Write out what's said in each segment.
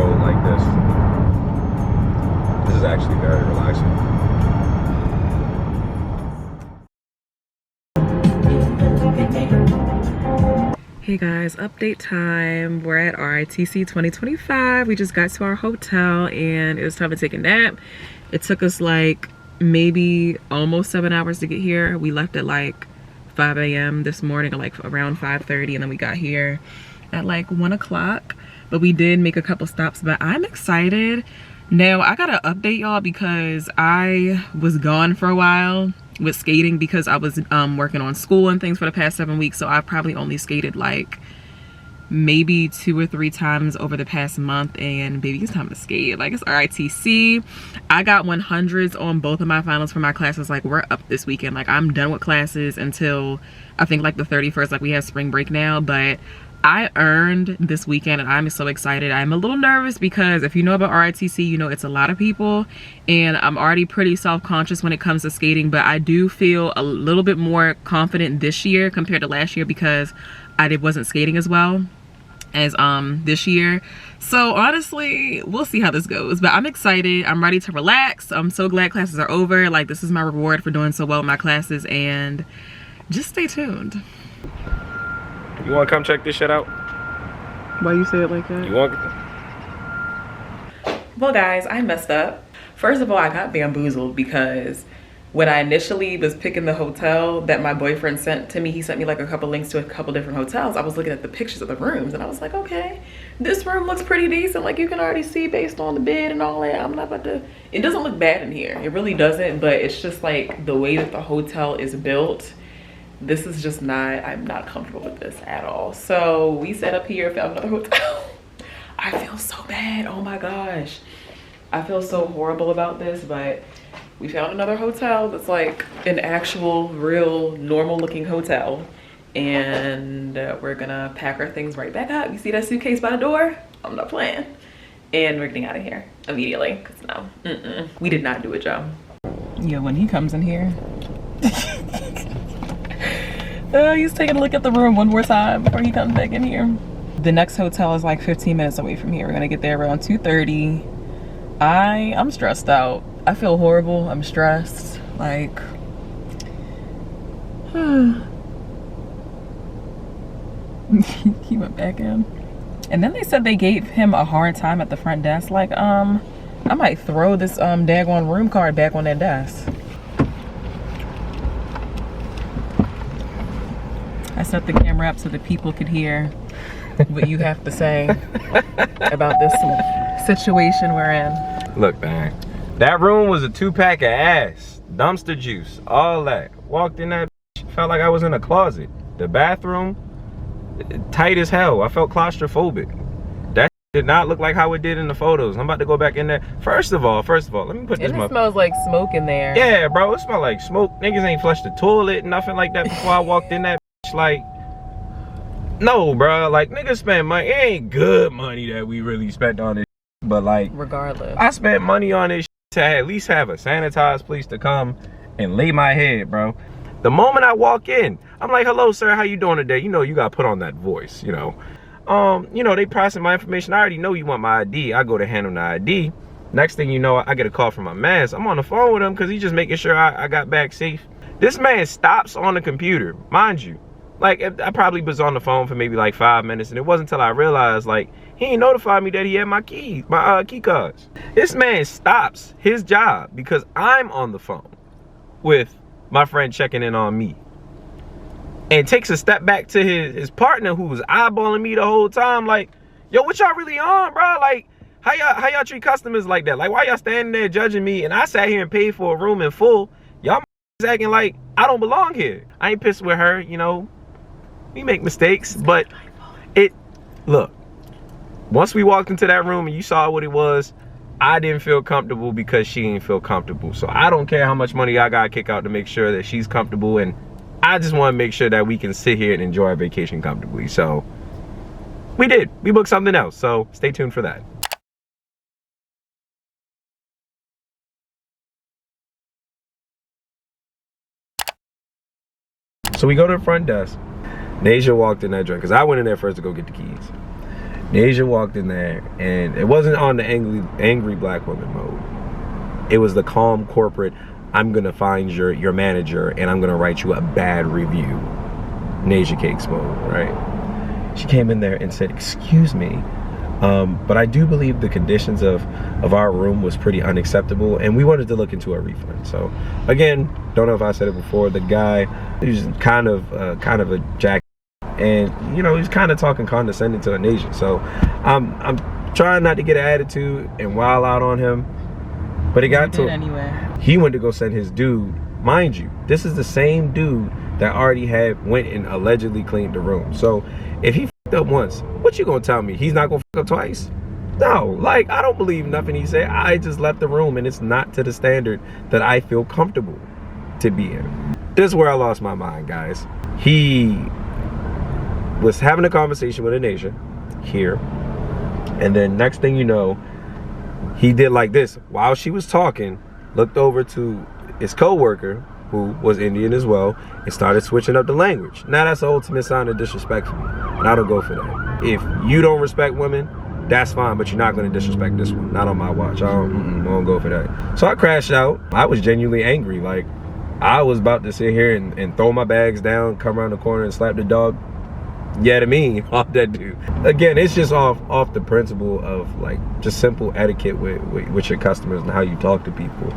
road like this. This is actually very relaxing. Hey guys, update time. We're at RITC 2025. We just got to our hotel and it was time to take a nap. It took us like maybe almost 7 hours to get here. We left at like 5 a.m. this morning, or like around 5:30, and then we got here at like 1 o'clock. But we did make a couple stops, but I'm excited. Now I gotta update y'all because I was gone for a while with skating because I was working on school and things for the past 7 weeks. So I've probably only skated like maybe 2 or 3 times over the past month, and baby, it's time to skate. Like, it's RITC. I got 100s on both of my finals for my classes. Like, we're up this weekend. Like, I'm done with classes until I think like the 31st. Like, we have spring break now, but I earned this weekend and I'm so excited. I'm a little nervous because if you know about RITC, you know it's a lot of people and I'm already pretty self-conscious when it comes to skating, but I do feel a little bit more confident this year compared to last year because I wasn't skating as well as this year. So honestly, we'll see how this goes, but I'm excited. I'm ready to relax. I'm so glad classes are over. Like, this is my reward for doing so well in my classes, and just stay tuned. You want to come check this shit out? Why you say it like that? You want? Well guys, I messed up. First of all, I got bamboozled because when I initially was picking the hotel that my boyfriend sent to me, he sent me like a couple links to a couple different hotels. I was looking at the pictures of the rooms and I was like, okay, this room looks pretty decent. Like, you can already see based on the bed and all that. I'm not about to, it doesn't look bad in here. It really doesn't, but it's just like the way that the hotel is built. This is just not, I'm not comfortable with this at all. So we set up here, found another hotel. I feel so bad, oh my gosh. I feel so horrible about this, but we found another hotel that's like an actual, real, normal looking hotel. And we're gonna pack our things right back up. You see that suitcase by the door? I'm not playing. And we're getting out of here immediately, cause no, we did not do a job. Yeah, when he comes in here. He's taking a look at the room one more time before he comes back in here. The next hotel is like 15 minutes away from here. We're gonna get there around 2:30. I'm stressed out. I feel horrible. I'm stressed. Like, he went back in. And then they said they gave him a hard time at the front desk. Like, I might throw this daggone room card back on that desk. I set the camera up so that people could hear what you have to say about this situation we're in. Look, man, that room was a 2-pack of ass, dumpster juice, all that. Walked in that, felt like I was in a closet. The bathroom, tight as hell. I felt claustrophobic. That did not look like how it did in the photos. I'm about to go back in there. First of all, let me put this. And it smells like smoke in there. Yeah, bro, it smells like smoke. Niggas ain't flushed the toilet, nothing like that before I walked in that. Like, no, bro, like, niggas spend money. It ain't good money that we really spent on this, but like, regardless, I spent money on this to at least have a sanitized place to come and lay my head, bro. The moment I walk in, I'm like, hello sir, how you doing today? You know, you gotta put on that voice, you know. They passing my information. I already know you want my ID. I go to hand him the ID. Next thing you know, I get a call from my mans. I'm on the phone with him because he's just making sure I got back safe. This man stops on the computer, mind you. Like, I probably was on the phone for maybe like 5 minutes, and it wasn't until I realized, like, he ain't notified me that he had my keys, my key cards. This man stops his job because I'm on the phone with my friend checking in on me, and takes a step back to his partner who was eyeballing me the whole time. Like, yo, what y'all really on, bro? Like, how y'all treat customers like that? Like, why y'all standing there judging me? And I sat here and paid for a room in full. Y'all acting like I don't belong here. I ain't pissed with her, you know. We make mistakes, but look, once we walked into that room and you saw what it was, I didn't feel comfortable because she didn't feel comfortable. So I don't care how much money I gotta kick out to make sure that she's comfortable, and I just want to make sure that we can sit here and enjoy our vacation comfortably. So we booked something else, so stay tuned for that. So we go to the front desk. Nasia walked in that joint because I went in there first to go get the keys. Nasia walked in there, and it wasn't on the angry black woman mode. It was the calm corporate, I'm gonna find your manager and I'm gonna write you a bad review, Nasia Cakes mode, right? She came in there and said, excuse me, but I do believe the conditions of our room was pretty unacceptable, and we wanted to look into a refund. So again, don't know if I said it before, the guy, he was kind of a jack, and you know, he's kind of talking condescending to Nasia. So I'm trying not to get an attitude and wild out on him, but it got to anyway. He went to go send his dude. Mind you, this is the same dude that already went and allegedly cleaned the room. So if he fucked up once, what you gonna tell me? He's not gonna fuck up twice? No, like, I don't believe nothing he said. I just left the room and it's not to the standard that I feel comfortable to be in. This is where I lost my mind, guys. He was having a conversation with Nasia here, and then next thing you know, he did like this while she was talking, looked over to his co-worker, who was Indian as well, and started switching up the language. Now that's the ultimate sign of disrespect for me, and I don't go for that. If you don't respect women, that's fine, but you're not going to disrespect this one. Not on my watch. I don't go for that. So I crashed out. I was genuinely angry. Like, I was about to sit here and throw my bags down, come around the corner and slap the dog. Yeah, to me, off that dude. Again, it's just off the principle of like just simple etiquette with your customers and how you talk to people.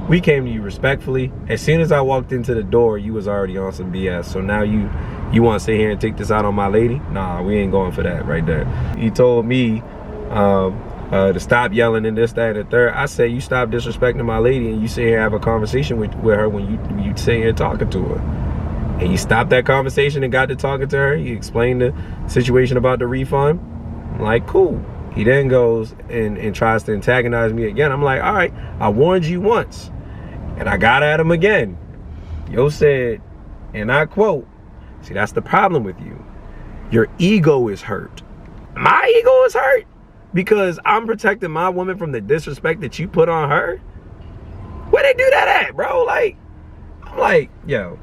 We came to you respectfully. As soon as I walked into the door, you was already on some BS. So now you want to sit here and take this out on my lady? Nah, we ain't going for that right there. You told me to stop yelling and this, that, and the third. I said, you stop disrespecting my lady and you sit here and have a conversation with her when you sit here talking to her. And you stopped that conversation and got to talking to her. You explained the situation about the refund. I'm like, cool. He then goes and tries to antagonize me again. I'm like, all right, I warned you once. And I got at him again. Yo said, and I quote, see, that's the problem with you. Your ego is hurt. My ego is hurt because I'm protecting my woman from the disrespect that you put on her? Where they do that at, bro? Like, I'm like, yo,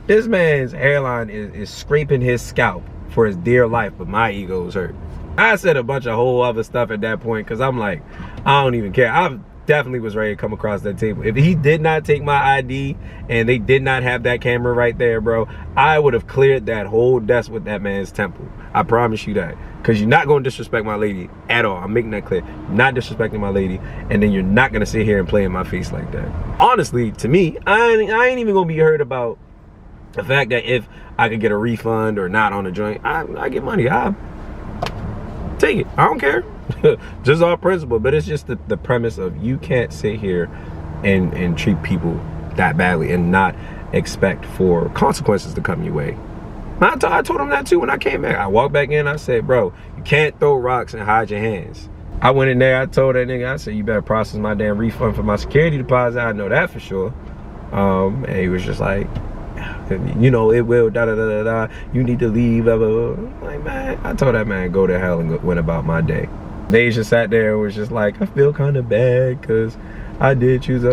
this man's hairline is scraping his scalp for his dear life, but my ego is hurt. I said a bunch of whole other stuff at that point because I'm like, I don't even care. I definitely was ready to come across that table. If he did not take my ID and they did not have that camera right there, bro, I would have cleared that whole desk with that man's temple. I promise you that. Because you're not going to disrespect my lady at all. I'm making that clear. You're not disrespecting my lady, and then you're not going to sit here and play in my face like that. Honestly, to me, I ain't even going to be hurt about the fact that if I could get a refund or not on the joint, I get money. I take it. I don't care. Just off principle. But it's just the premise of you can't sit here and treat people that badly and not expect for consequences to come your way. I told him that too when I came back. I walked back in, I said, bro, you can't throw rocks and hide your hands. I went in there, I told that nigga, I said, you better process my damn refund for my security deposit. I know that for sure. And he was just like, you know, it will, you need to leave, blah, blah, blah. Like, man, I told that man, go to hell, and went about my day. They just sat there and was just like, I feel kind of bad because I did choose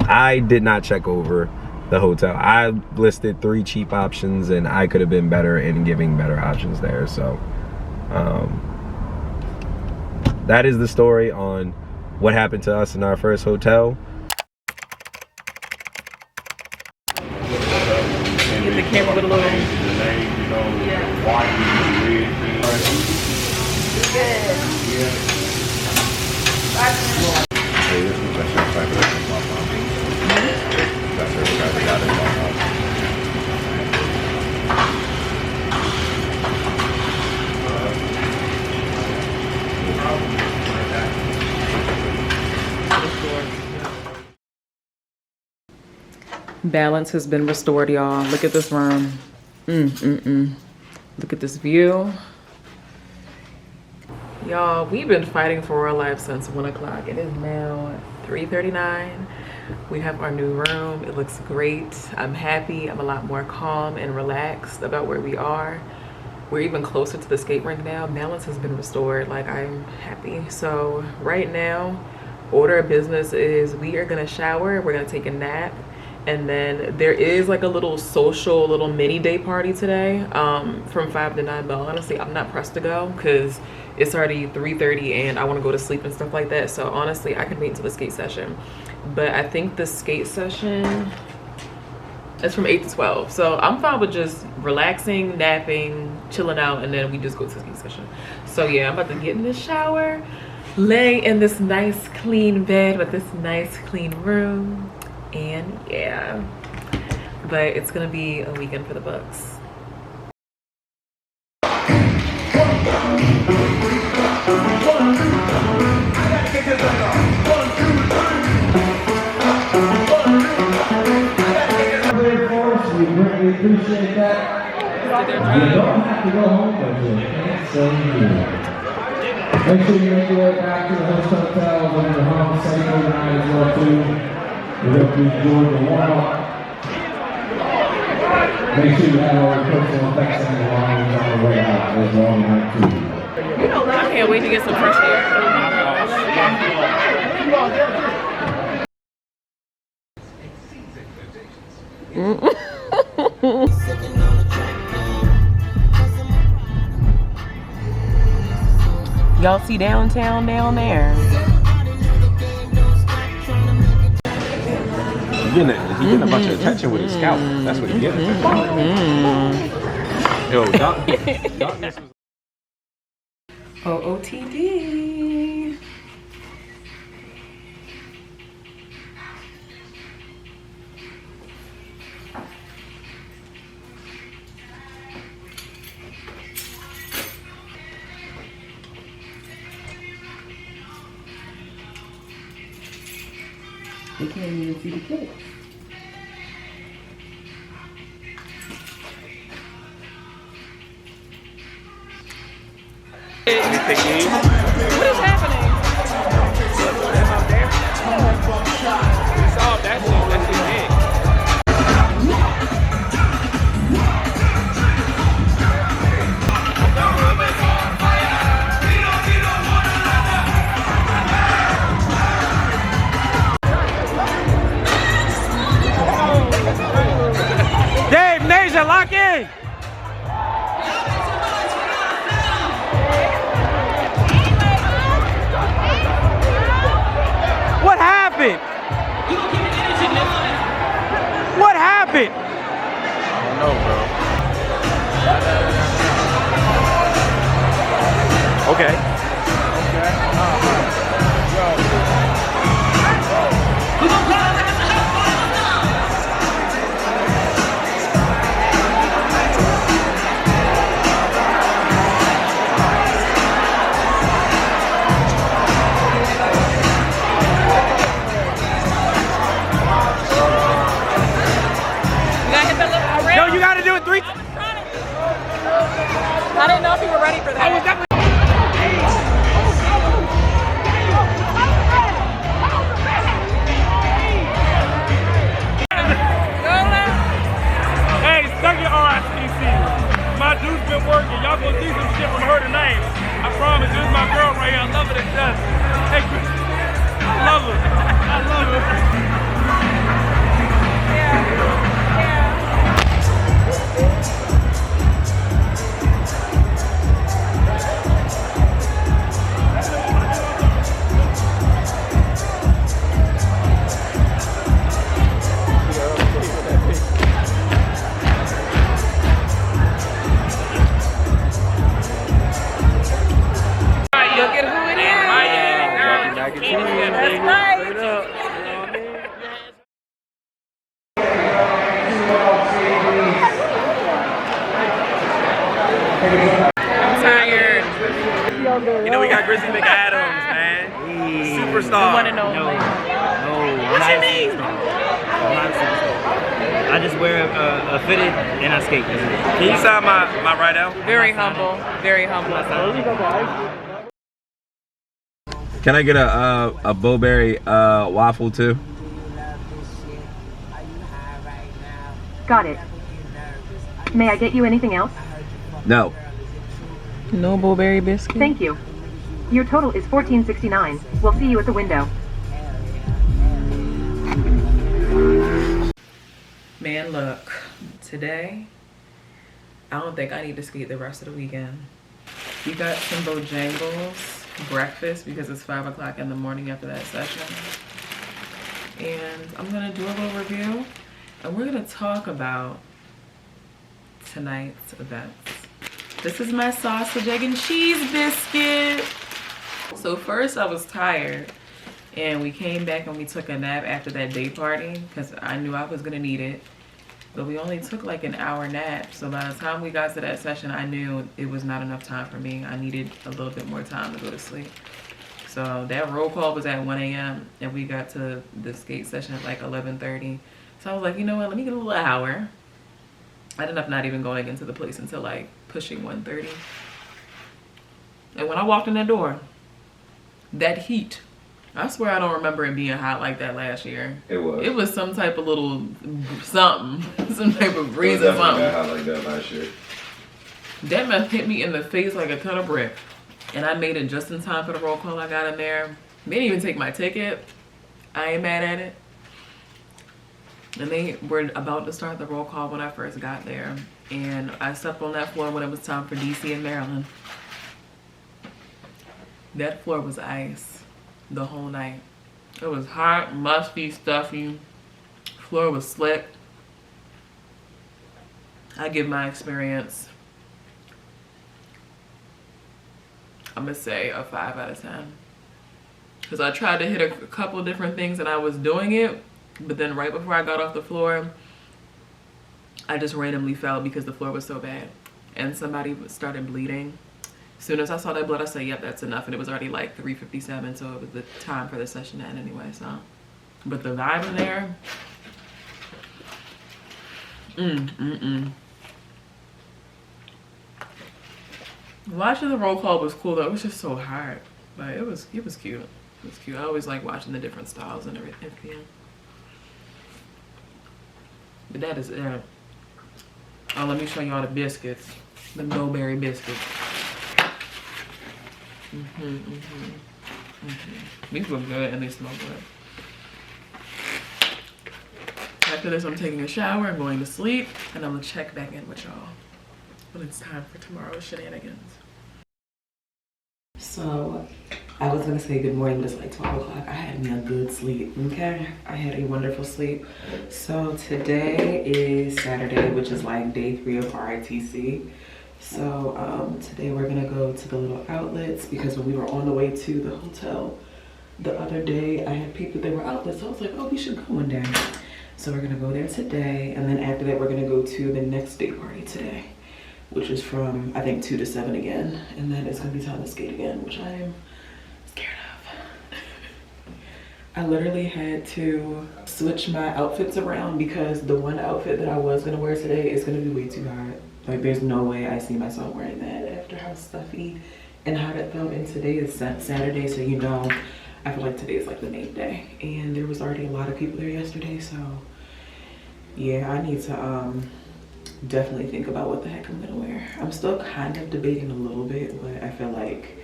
I did not check over the hotel. I listed 3 cheap options and I could have been better in giving better options there. So that is the story on what happened to us in our first hotel. Get the camera with a little. Balance has been restored, y'all. Look at this room. Look at this view. Y'all, we've been fighting for our life since 1 o'clock. It is now 3:39. We have our new room. It looks great. I'm happy. I'm a lot more calm and relaxed about where we are. We're even closer to the skate rink now. Balance has been restored. Like, I'm happy. So right now, order of business is we are gonna shower. We're gonna take a nap. And then there is like a little mini day party today from 5 to 9. But honestly, I'm not pressed to go because it's already 3:30 and I want to go to sleep and stuff like that. So honestly, I can wait until the skate session. But I think the skate session is from 8 to 12. So I'm fine with just relaxing, napping, chilling out, and then we just go to the skate session. So yeah, I'm about to get in the shower, lay in this nice clean bed with this nice clean room, and yeah. But it's gonna be a weekend for the books. We greatly appreciate that. You don't have to go home, but you can't stay here. Make sure you make your way back to the host hotel when you're home safely tonight as well too. We hope you enjoyed the warm-up. Make sure you have all your personal effects and belongings on the way out as well tonight too. I can't wait to get some fresh air. Y'all see downtown down there? He's getting a bunch of attention with his scalp. That's what he's getting. Yo, darkness was... OOTD. They can't even see the kids. What is happening? Dave, Nasia, lock in! What happened? What happened? I don't know, bro. Okay. You gotta do it 3 times. I didn't know if you were ready for that. I was definitely. Hey, stuck your RITC. My dude's been working. Y'all gonna see some shit from her tonight. I promise. This is my girl right here. I love her to death. Hey, Chris. I love her. I love her. Look at who it is. That's right. I'm tired. You know we got Grizzly McAdams, man. Superstar. The one and only. No, What you mean? I'm not a superstar. I just wear a fitted and I skate. Can you sign my right out? Very humble. Very humble. Can I get a bowberry waffle too? Got it. May I get you anything else? No. No blueberry biscuit. Thank you. Your total is $14.69. We'll see you at the window. Man, look, today, I don't think I need to skate the rest of the weekend. We got some Bojangles breakfast because it's 5 o'clock in the morning after that session. And I'm gonna do a little review and we're gonna talk about tonight's events. This is my sausage, egg, and cheese biscuit. So first I was tired and we came back and we took a nap after that day party because I knew I was gonna need it. But we only took like an hour nap. So by the time we got to that session, I knew it was not enough time for me. I needed a little bit more time to go to sleep. So that roll call was at 1 a.m. and we got to the skate session at like 11:30. So I was like, you know what, let me get a little hour. I ended up not even going into the place until like pushing 1:30. And when I walked in that door, that heat, I swear I don't remember it being hot like that last year. It was. It was some type of little something, some type of breeze or something. It hot like that last year. That mess hit me in the face like a ton of brick. And I made it just in time for the roll call. I got in there. They didn't even take my ticket. I ain't mad at it. And they were about to start the roll call when I first got there. And I stepped on that floor when it was time for DC and Maryland. That floor was ice the whole night. It was hot, musty, stuffy. Floor was slick. I give my experience, I'm gonna say a 5 out of 10. Because I tried to hit a couple different things and I was doing it, but then right before I got off the floor, I just randomly fell because the floor was so bad. And somebody started bleeding. As soon as I saw that blood, I said, yep, that's enough. And it was already like 3:57, so it was the time for the session to end anyway, so. But the vibe in there, Watching the roll call was cool though. It was just so hard. But it was cute. It was cute. I always like watching the different styles and everything. But that is it. Oh, let me show y'all the biscuits. The Go-Berry biscuits. These look good and they smell good. After this, I'm taking a shower, I'm going to sleep, and I'm gonna check back in with y'all when it's time for tomorrow's shenanigans. So, I was gonna say good morning, but it's like 12 o'clock. I had me a good sleep, okay? I had a wonderful sleep. So today is Saturday, which is like day 3 of RITC. So today we're gonna go to the little outlets because when we were on the way to the hotel the other day, I had people that were outlets. So I was like, oh, we should go one day. So we're gonna go there today. And then after that, we're gonna go to the next day party today, which is from, I think, 2 to 7 again. And then it's gonna be time to skate again, which I am scared of. I literally had to switch my outfits around because the one outfit that I was gonna wear today is gonna be way too hot. Like, there's no way I see myself wearing that after how stuffy and hot it felt. And today is Saturday, so you know, I feel like today is like the main day. And there was already a lot of people there yesterday, so yeah, I need to definitely think about what the heck I'm gonna wear. I'm still kind of debating a little bit, but I feel like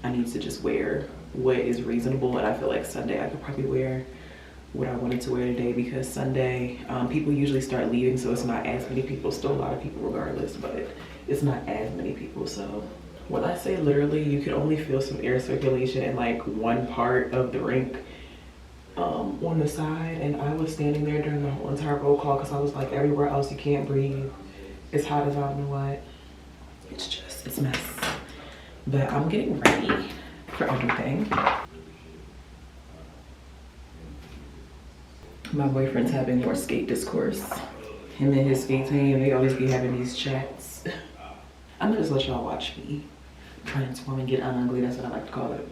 I need to just wear what is reasonable. And I feel like Sunday I could probably wear what I wanted to wear today because Sunday people usually start leaving, so it's not as many people. Still a lot of people regardless, but it's not as many people. So when I say literally, you could only feel some air circulation in like one part of the rink on the side, and I was standing there during the whole entire roll call because I was like, everywhere else you can't breathe. It's hot as I don't know what. It's a mess. But I'm getting ready for everything. My boyfriend's having more skate discourse. Him and his skate team, they always be having these chats. I'm gonna just let y'all watch me transform and get ugly. That's what I like to call it.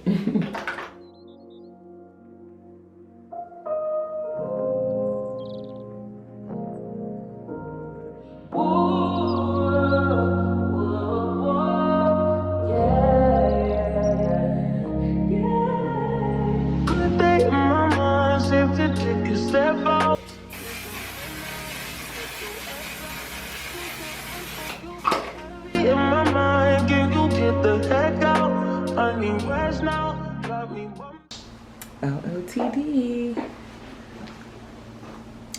LOTD.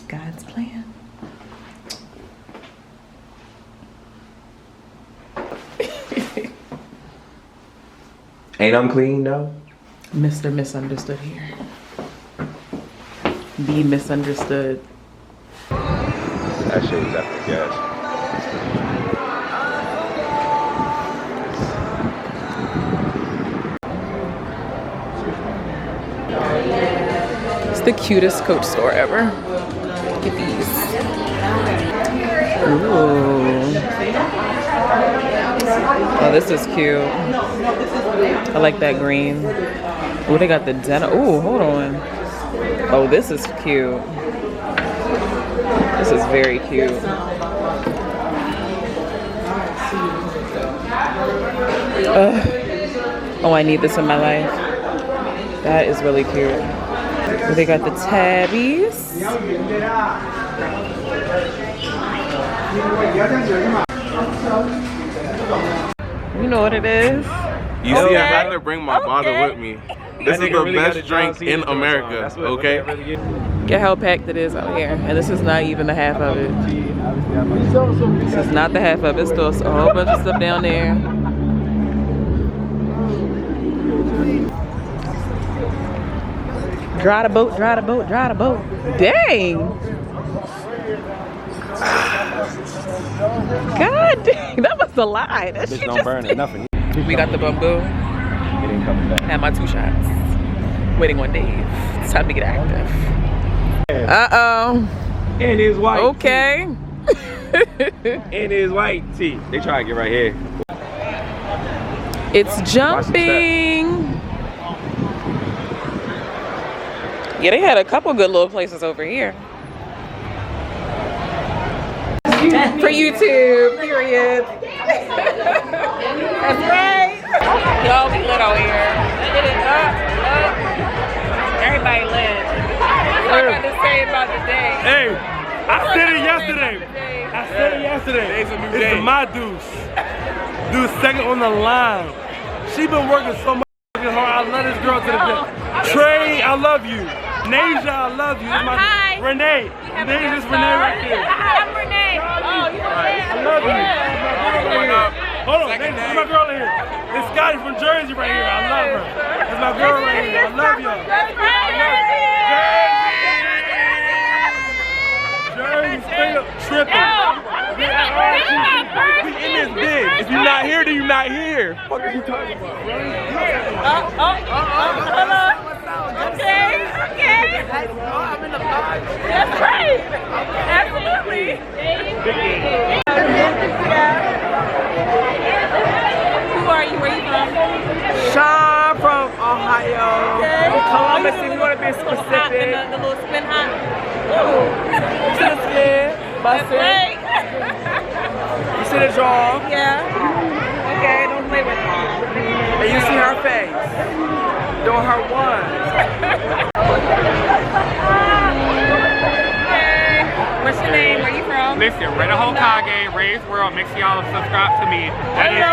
God's plan. Ain't I'm clean though? Mr. Misunderstood here. Be misunderstood. That shit was epic, guys. It's the cutest Coach store ever. Look at these. Ooh. Oh, this is cute. I like that green. Oh, they got the denim. Ooh, hold on. Oh, this is cute. This is very cute. Oh, I need this in my life. That is really cute. They got the tabbies. You know what it is? You see, I had to bring my bottle with me. This is the best drink in America, okay? Get how packed it is out here. And this is not even the half of it. This is not the half of it. It's still a whole bunch of stuff down there. Dry the boat, dry the boat, dry the boat. Dang! God dang, that was a lie. That shit Don't burn it, nothing. We got the bamboo. It ain't coming back. Had my 2 shots. Waiting on Dave. It's time to get active. Uh-oh. And his white Okay. And his white tee. They try to get right here. It's jumping. Yeah, they had a couple good little places over here. For YouTube, period. That's right. Y'all be lit out here. Get it up. Everybody lit. What I got to say about the day? Hey, I said it yesterday. I said it yesterday. It's my deuce. Deuce second on the line. She been working so much hard. I love this girl to the death. Trey, I love you. Nasia, I love you. Hi. Renee. This is Renee right there. I'm Renee. Oh, you I love you. Hold on, there's my girl in here. It's Scotty from Jersey right here. I love her. That's my girl right here. I love y'all. Jersey, straight up tripping. We in this big. If you're not here, then you're not here. What are you talking about, bro? Hello. Okay. I'm in the pod. That's right. Absolutely. Who are you? Where you from? Sean from Ohio. Okay. Columbus, if you want to be specific. The little spin hot. To the skin, That's busting. right. You see the jaw, Yeah. Okay, don't play with me. and you see her face. Doing her one. Hey, what's your name? Where you from? Listen, Rena Hokage, Ray's World, make sure y'all subscribe to me. That is-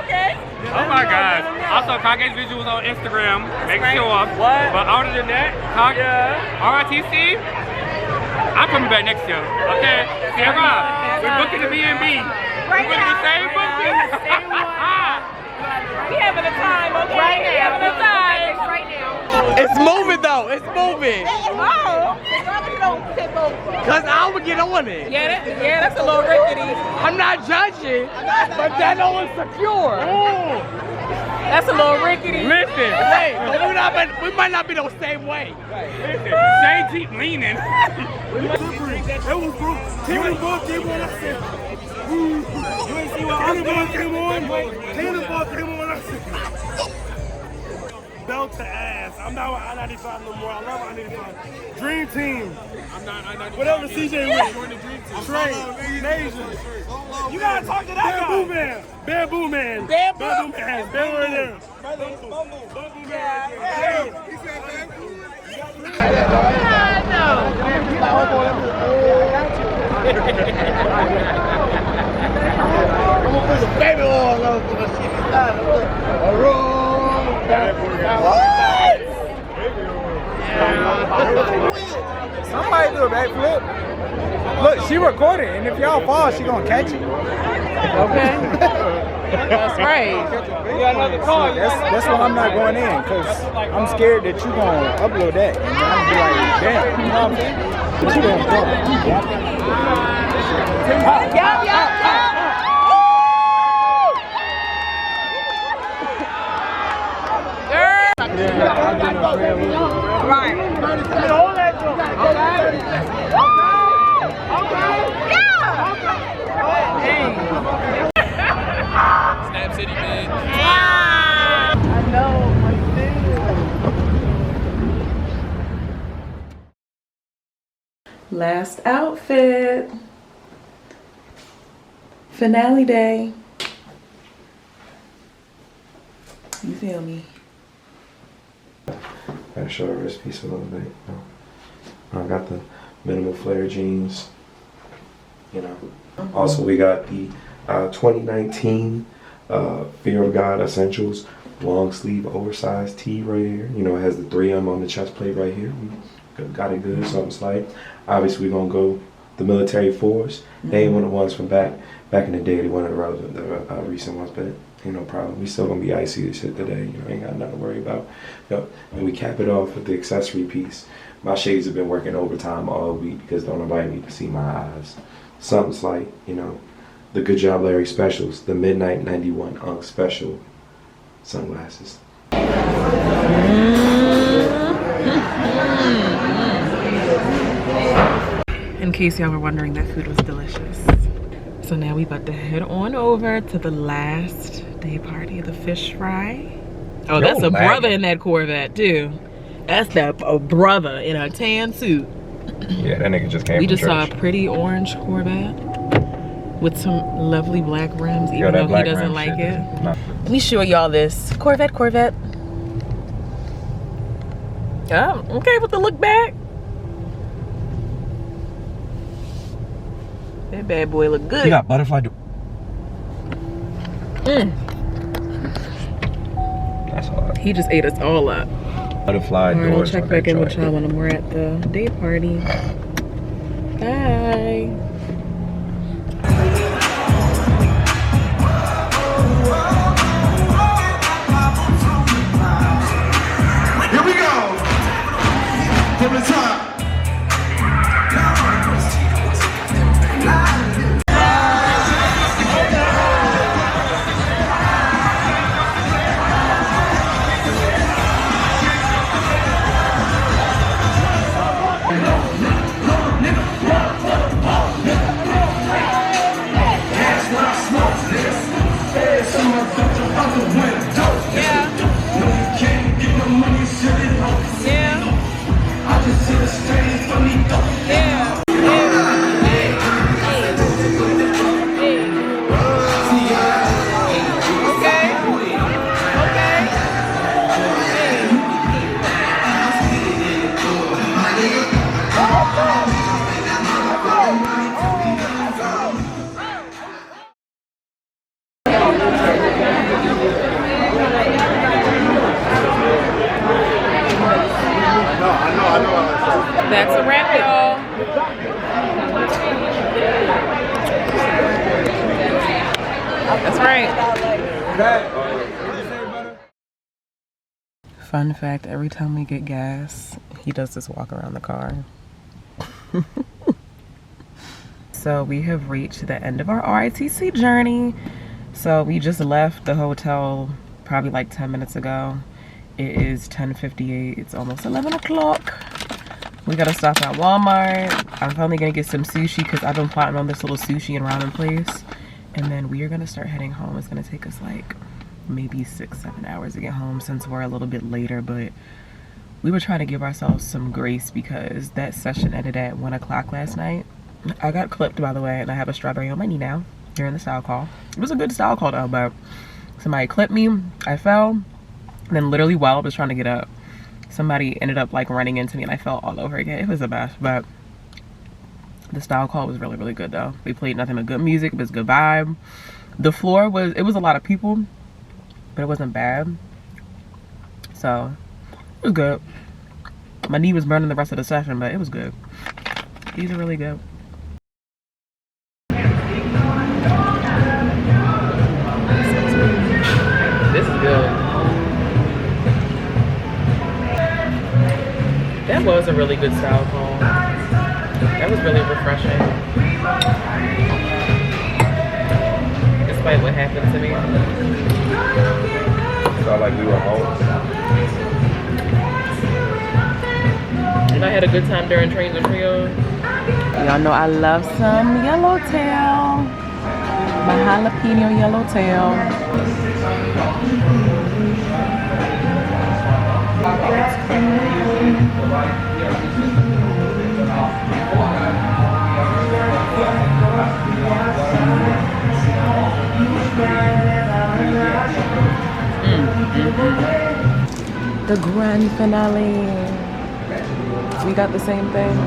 Okay. oh my gosh. Also, Kage's visuals on Instagram. Make sure. What? But other than that, Kage, RITC, I'm coming back next year. Okay? Sarah, we're booking the B&B. We're booking the same booking. We having a time, okay? Right now. We having a time. Right now. It's moving though. It's moving. Oh. Cause I would get on it. Yeah, that's a little rickety. I'm not judging, but that no one's secure. That's a little rickety. Listen, wait, we might not be the same way. Listen, Shane keep leaning. It was broke. Tannenbaum came on. I said, you ain't see what Tannenbaum came on? Tannenbaum came on. I said, belt to ass. I'm not with I-95 no more. I love I-95. Dream team. I'm not I-95. Whatever CJ wins. Trey, Nasia. You gotta talk to that guy. Bamboo Man. Bamboo Man. Bamboo Man. Bamboo right there. Bamboo Man. Baby oil over the shit. Somebody do a backflip. Look, she recorded, and if y'all fall, she gonna catch it. Okay. That's right. That's why I'm not going in, because I'm scared that you're going to upload that. And I'm going to be like, damn, you know what I'm saying? But you going to talk. Right. Hold that joint. Snap City, man. Last outfit. Finale day. You feel me? Gotta show the wrist piece a little bit. I got the minimal flare jeans. You know. Also, we got the 2019 Fear of God Essentials long sleeve oversized tee right here. You know, it has the 3M on the chest plate right here. We got it good, something slight. Obviously, we're gonna go the military fours. They ain't one of the ones from back in the day. They one of the recent ones, but ain't no problem. We still gonna be icy as shit today. You know, ain't got nothing to worry about. Yep. And we cap it off with the accessory piece. My shades have been working overtime all week because don't nobody need to see my eyes. Something slight, you know, the Good Job Larry specials, the Midnight 91 Unk special sunglasses. In case y'all were wondering, that food was delicious. So now we about to head on over to the last day party, the fish fry. Oh, that's a brother in that Corvette too. That's a brother in a tan suit. Yeah, that nigga just came We from just saw church. a pretty orange Corvette with some lovely black rims, even though he doesn't like it. Let me show y'all this Corvette. Oh, okay with the look back. That bad boy look good. You got butterfly. That's all. He just ate us all up. Butterfly Alright, I'll doors. check back in with y'all when we're at the day party. Bye. Here we go. From the top. That's a wrap, y'all. That's right. Fun fact, every time we get gas, he does this walk around the car. So we have reached the end of our RITC journey. So we just left the hotel probably like 10 minutes ago. It is 10:58, it's almost 11 o'clock. We gotta stop at Walmart. I'm finally gonna get some sushi because I've been plotting on this little sushi and ramen place. And then we are gonna start heading home. It's gonna take us like maybe 6-7 hours to get home since we're a little bit later, but we were trying to give ourselves some grace because that session ended at 1 o'clock last night. I got clipped, by the way, and I have a strawberry on my knee now during the style call. It was a good style call though, but somebody clipped me, I fell, and then literally while I was trying to get up, somebody ended up like running into me and I fell all over again. It was a mess, but the style call was really, really good though. We played nothing but good music, it was a good vibe. The floor was, it was a lot of people, but it wasn't bad. So, it was good. My knee was burning the rest of the session, but it was good. These are really good. That was a really good style cone. That was really refreshing. Despite what happened to me. Felt like we were home. And I had a good time during Trains and Trio. Y'all know I love some yellowtail. My jalapeno yellowtail. The grand finale. We got the same thing.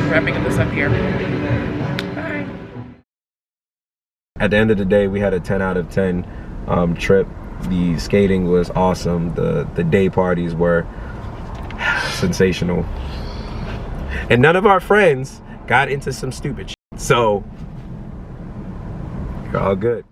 Wrapping this up here. Bye. At the end of the day, we had a 10 out of 10 trip. The skating was awesome. The day parties were sensational. And none of our friends got into some stupid shit. So, you're all good.